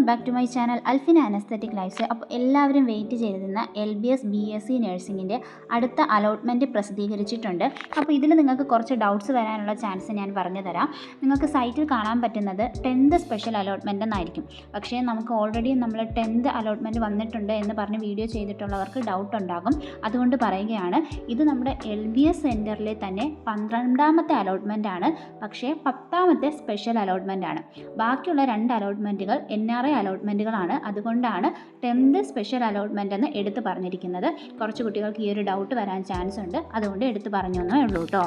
Back to my channel Alfina an aesthetic lifes. അപ്പോൾ എല്ലാവരും wait ചെയ്തിരുന്ന LBS BSc നഴ്സിംഗിൻ്റെ അടുത്ത അലോട്ട്മെൻറ്റ് പ്രസിദ്ധീകരിച്ചിട്ടുണ്ട്. അപ്പോൾ ഇതിൽ നിങ്ങൾക്ക് കുറച്ച് ഡൗട്ട്സ് വരാനുള്ള ചാൻസ് ഞാൻ പറഞ്ഞു തരാം. നിങ്ങൾക്ക് സൈറ്റിൽ കാണാൻ പറ്റുന്നത് 10th സ്പെഷ്യൽ അലോട്ട്മെൻറ്റ് എന്നായിരിക്കും. പക്ഷേ നമുക്ക് ഓൾറെഡി നമ്മൾ 10th അലോട്ട്മെൻറ്റ് വന്നിട്ടുണ്ട് എന്ന് പറഞ്ഞ് വീഡിയോ ചെയ്തിട്ടുള്ളവർക്ക് ഡൗട്ട് ഉണ്ടാകും. അതുകൊണ്ട് പറയുകയാണ്, ഇത് നമ്മുടെ LBS സെൻറ്ററിലെ തന്നെ 12ാമത്തെ അലോട്ട്മെൻ്റ് ആണ്. പക്ഷേ 10ാമത്തെ സ്പെഷ്യൽ അലോട്ട്മെൻ്റ് ആണ്. ബാക്കിയുള്ള 2 അലോട്ട്മെൻറ്റുകൾ NRI അലോട്ട്മെൻറ്റുകളാണ്. അതുകൊണ്ടാണ് 10th സ്പെഷ്യൽ അലോട്ട്മെൻ്റ് എന്ന് എടുത്ത് പറഞ്ഞിരിക്കുന്നത്. കുറച്ച് കുട്ടികൾക്ക് ഈ ഒരു ഡൗട്ട് വരാൻ ചാൻസ് ഉണ്ട്. അതുകൊണ്ട് എടുത്ത് പറഞ്ഞു എന്നേ ഉള്ളൂ കേട്ടോ.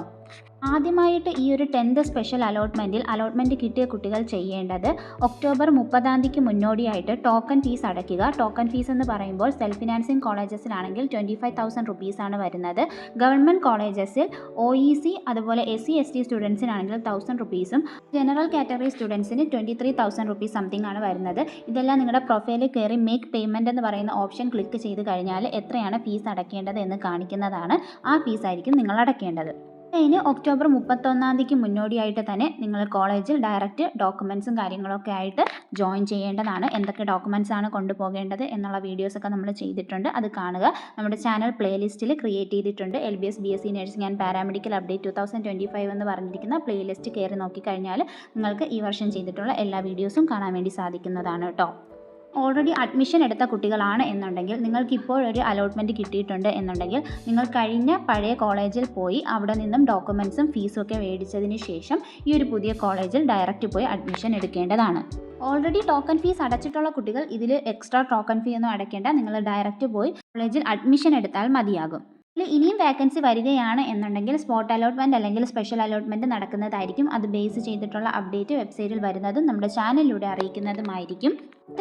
ആദ്യമായിട്ട് ഈ ഒരു 10th സ്പെഷ്യൽ അലോട്ട്മെൻറ്റ് കിട്ടിയ കുട്ടികൾ ചെയ്യേണ്ടത് ഒക്ടോബർ 30 മുന്നോടിയായിട്ട് ടോക്കൺ ഫീസ് അടയ്ക്കുക. ടോക്കൺ ഫീസ് എന്ന് പറയുമ്പോൾ സെൽഫ് ഫിനാൻസിങ് കോളേജസിലാണെങ്കിൽ 25,000 റുപ്പീസാണ് വരുന്നത്. ഗവൺമെൻറ് കോളേജസിൽ OEC അതുപോലെ SC/ST സ്റ്റുഡൻസിനാണെങ്കിൽ 1,000 റുപ്പീസും ജനറൽ കാറ്റഗറി സ്റ്റുഡൻസിന് 23,000 റുപ്പീസ് സംതിങ് ആണ് വരുന്നത്. ഇതെല്ലാം നിങ്ങളുടെ പ്രൊഫൈലിൽ കയറി മേക്ക് പേയ്മെൻറ്റ് എന്ന് പറയുന്ന ഓപ്ഷൻ ക്ലിക്ക് ചെയ്ത് കഴിഞ്ഞാൽ എത്രയാണ് ഫീസ് അടയ്ക്കേണ്ടത് എന്ന് കാണിക്കുന്നതാണ്. ആ ഫീസായിരിക്കും നിങ്ങൾ അടയ്ക്കേണ്ടത്. അതിന് ഒക്ടോബർ 31 മുന്നോടിയായിട്ട് തന്നെ നിങ്ങൾ കോളേജിൽ ഡയറക്റ്റ് ഡോക്യുമെൻറ്റ്സും കാര്യങ്ങളൊക്കെ ആയിട്ട് ജോയിൻ ചെയ്യേണ്ടതാണ്. എന്തൊക്കെ ഡോക്യുമെൻറ്റ്സ് ആണ് കൊണ്ടുപോകേണ്ടത് എന്നുള്ള വീഡിയോസൊക്കെ നമ്മൾ ചെയ്തിട്ടുണ്ട്. അത് കാണുക. നമ്മുടെ ചാനൽ പ്ലേലിസ്റ്റിൽ ക്രിയേറ്റ് ചെയ്തിട്ടുണ്ട്. LBS BSc nursing and paramedical update 2025 എന്ന് പറഞ്ഞിരിക്കുന്ന പ്ലേലിസ്റ്റ് കയറി നോക്കിക്കഴിഞ്ഞാൽ നിങ്ങൾക്ക് ഈ വർഷം ചെയ്തിട്ടുള്ള എല്ലാ വീഡിയോസും കാണാൻ വേണ്ടി സാധിക്കുന്നതാണ് കേട്ടോ. ഓൾറെഡി അഡ്മിഷൻ എടുത്ത കുട്ടികളാണ് എന്നുണ്ടെങ്കിൽ നിങ്ങൾക്ക് ഇപ്പോഴൊരു അലോട്ട്മെൻറ്റ് കിട്ടിയിട്ടുണ്ട് എന്നുണ്ടെങ്കിൽ നിങ്ങൾ കഴിഞ്ഞ പഴയ കോളേജിൽ പോയി അവിടെ നിന്നും ഡോക്യുമെൻറ്റ്സും ഫീസും ഒക്കെ മേടിച്ചതിന് ശേഷം ഈ ഒരു പുതിയ കോളേജിൽ ഡയറക്റ്റ് പോയി അഡ്മിഷൻ എടുക്കേണ്ടതാണ്. ഓൾറെഡി ടോക്കൺ ഫീസ് അടച്ചിട്ടുള്ള കുട്ടികൾ ഇതിൽ എക്സ്ട്രാ ടോക്കൺ ഫീ ഒന്നും അടയ്ക്കേണ്ട. നിങ്ങൾ ഡയറക്റ്റ് പോയി കോളേജിൽ അഡ്മിഷൻ എടുത്താൽ മതിയാകും. ഇനിയും വേക്കൻസി വരികയാണ് എന്നുണ്ടെങ്കിൽ സ്പോട്ട് അലോട്ട്മെൻറ്റ് അല്ലെങ്കിൽ സ്പെഷ്യൽ അലോട്ട്മെൻറ്റ് നടക്കുന്നതായിരിക്കും. അത് ബേസ് ചെയ്തിട്ടുള്ള അപ്ഡേറ്റ് വെബ്സൈറ്റിൽ വരുന്നതും നമ്മുടെ ചാനലിലൂടെ അറിയിക്കുന്നതുമായിരിക്കും.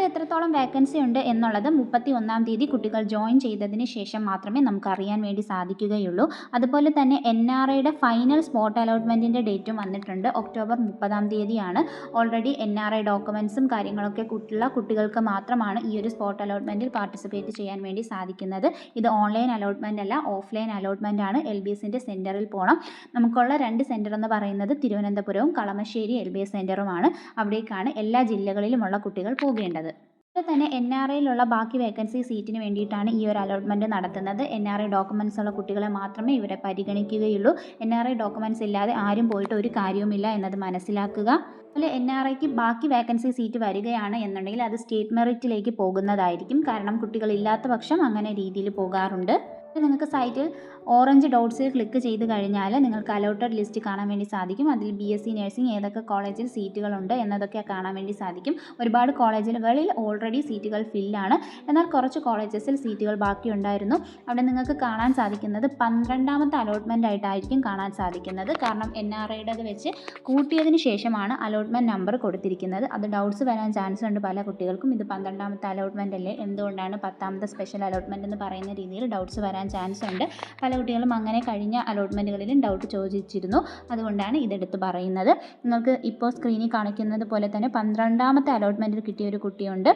എത്രത്തോളം വേക്കൻസി ഉണ്ട് എന്നുള്ളത് 31 കുട്ടികൾ ജോയിൻ ചെയ്തതിന് ശേഷം മാത്രമേ നമുക്ക് അറിയാൻ വേണ്ടി സാധിക്കുകയുള്ളൂ. അതുപോലെ തന്നെ NRIയുടെ ഫൈനൽ സ്പോട്ട് അലോട്ട്മെൻറ്റിൻ്റെ ഡേറ്റും വന്നിട്ടുണ്ട്. ഒക്ടോബർ 30 ആണ്. ഓൾറെഡി NRI ഡോക്യുമെൻറ്റ്സും കാര്യങ്ങളൊക്കെ ഉള്ള കുട്ടികൾക്ക് മാത്രമാണ് ഈ ഒരു സ്പോട്ട് അലോട്ട്മെൻറ്റിൽ പാർട്ടിസിപ്പേറ്റ് ചെയ്യാൻ വേണ്ടി സാധിക്കുന്നത്. ഇത് ഓൺലൈൻ അലോട്ട്മെൻ്റ് അല്ല, ഓഫ്ലൈൻ അലോട്ട്മെൻ്റ് ആണ്. LBSൻ്റെ സെൻറ്ററിൽ പോകണം. നമുക്കുള്ള 2 സെൻറ്റർ എന്ന് പറയുന്നത് തിരുവനന്തപുരവും കളമശ്ശേരി LBS സെൻറ്ററുമാണ്. അവിടേക്കാണ് എല്ലാ ജില്ലകളിലുമുള്ള കുട്ടികൾ പോകേണ്ടത്. അതുപോലെ തന്നെ NRIയിലുള്ള ബാക്കി വേക്കൻസി സീറ്റിന് വേണ്ടിയിട്ടാണ് ഈ ഒരു അലോട്ട്മെൻറ്റ് നടത്തുന്നത്. NRI ഡോക്യുമെൻറ്റ്സ് ഉള്ള കുട്ടികളെ മാത്രമേ ഇവരെ പരിഗണിക്കുകയുള്ളൂ. NRI ഡോക്യുമെൻറ്റ്സ് ഇല്ലാതെ ആരും പോയിട്ട് ഒരു കാര്യവുമില്ല എന്നത് മനസ്സിലാക്കുക. അതുപോലെ NRIക്ക് ബാക്കി വേക്കൻസി സീറ്റ് വരികയാണ് എന്നുണ്ടെങ്കിൽ അത് സ്റ്റേറ്റ് മെറിറ്റിലേക്ക് പോകുന്നതായിരിക്കും. കാരണം കുട്ടികളില്ലാത്ത പക്ഷം അങ്ങനെ രീതിയിൽ പോകാറുണ്ട്. നിങ്ങൾക്ക് സൈറ്റിൽ ഓറഞ്ച് ഡോട്ട്സിൽ ക്ലിക്ക് ചെയ്ത് കഴിഞ്ഞാൽ നിങ്ങൾക്ക് അലോട്ടഡ് ലിസ്റ്റ് കാണാൻ വേണ്ടി സാധിക്കും. അതിൽ BSc നഴ്സിംഗ് ഏതൊക്കെ കോളേജിൽ സീറ്റുകളുണ്ട് എന്നതൊക്കെ കാണാൻ വേണ്ടി സാധിക്കും. ഒരുപാട് കോളേജുകളിൽ ഓൾറെഡി സീറ്റുകൾ ഫില്ലാണ്. എന്നാൽ കുറച്ച് കോളേജസിൽ സീറ്റുകൾ ബാക്കിയുണ്ടായിരുന്നു. അവിടെ നിങ്ങൾക്ക് കാണാൻ സാധിക്കുന്നത് 12ാമത്തെ അലോട്ട്മെൻ്റ് ആയിട്ടായിരിക്കും കാണാൻ സാധിക്കുന്നത്. കാരണം NRIയുടേത് വെച്ച് കൂട്ടിയതിന് ശേഷമാണ് അലോട്ട്മെൻറ്റ് നമ്പർ കൊടുത്തിരിക്കുന്നത്. അത് ഡൗട്ട്സ് വരാൻ ചാൻസ് ഉണ്ട് പല കുട്ടികൾക്കും. ഇത് 12ാമത്തെ അലോട്ട്മെൻ്റ് അല്ലേ, എന്തുകൊണ്ടാണ് 10ാമത്തെ സ്പെഷ്യൽ അലോട്ട്മെൻറ്റ് എന്ന് പറയുന്ന രീതിയിൽ ഡൗട്ട്സ് വരാൻ ചാൻസ് ഉണ്ട്. പല കുട്ടികളും അങ്ങനെ കഴിഞ്ഞ അലോട്ട്മെൻറ്റുകളിലും ഡൗട്ട് ചോദിച്ചിരുന്നു. അതുകൊണ്ടാണ് ഇതെടുത്ത് പറയുന്നത്. നിങ്ങൾക്ക് ഇപ്പോൾ സ്ക്രീനിൽ കാണിക്കുന്നത് പോലെ തന്നെ 12ാമത്തെ അലോട്ട്മെൻറ്റിൽ കിട്ടിയ ഒരു കുട്ടിയുണ്ട്.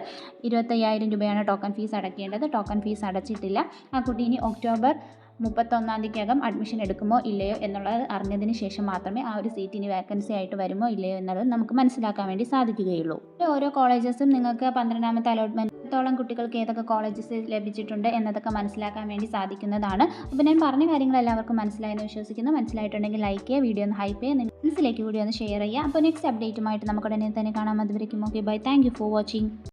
25,000 രൂപയാണ് ടോക്കൺ ഫീസ് അടയ്ക്കേണ്ടത്. ടോക്കൺ ഫീസ് അടച്ചിട്ടില്ല. ആ കുട്ടി ഇനി ഒക്ടോബർ 31 അഡ്മിഷൻ എടുക്കുമോ ഇല്ലയോ എന്നുള്ളത് അറിഞ്ഞതിന് ശേഷം മാത്രമേ ആ ഒരു സീറ്റിന് വേക്കൻസി ആയിട്ട് വരുമോ ഇല്ലയോ എന്നുള്ളത് നമുക്ക് മനസ്സിലാക്കാൻ വേണ്ടി സാധിക്കുകയുള്ളൂ. ഓരോ കോളേജസും നിങ്ങൾക്ക് 12ാമത്തെ അലോട്ട്മെൻറ്റോളം കുട്ടികൾക്ക് ഏതൊക്കെ കോളേജസ് ലഭിച്ചിട്ടുണ്ട് എന്നതൊക്കെ മനസ്സിലാക്കാൻ വേണ്ടി സാധിക്കുന്നതാണ്. അപ്പോൾ ഞാൻ പറഞ്ഞ കാര്യങ്ങൾ എല്ലാവർക്കും മനസ്സിലായെന്ന് വിശ്വസിക്കുന്നു. മനസ്സിലായിട്ടുണ്ടെങ്കിൽ ലൈക്ക് ചെയ്യുക, വീഡിയോ ഒന്ന് ഹൈപ്പ് ചെയ്യുക, ഫ്രണ്ട്സിലേക്ക് കൂടി ഒന്ന് ഷെയർ ചെയ്യുക. അപ്പോൾ നെക്സ്റ്റ് അപ്ഡേറ്റുമായിട്ട് നമുക്ക് ഉടനെ തന്നെ കാണാം. അതുവരേക്കും okay bye. Thank you for watching.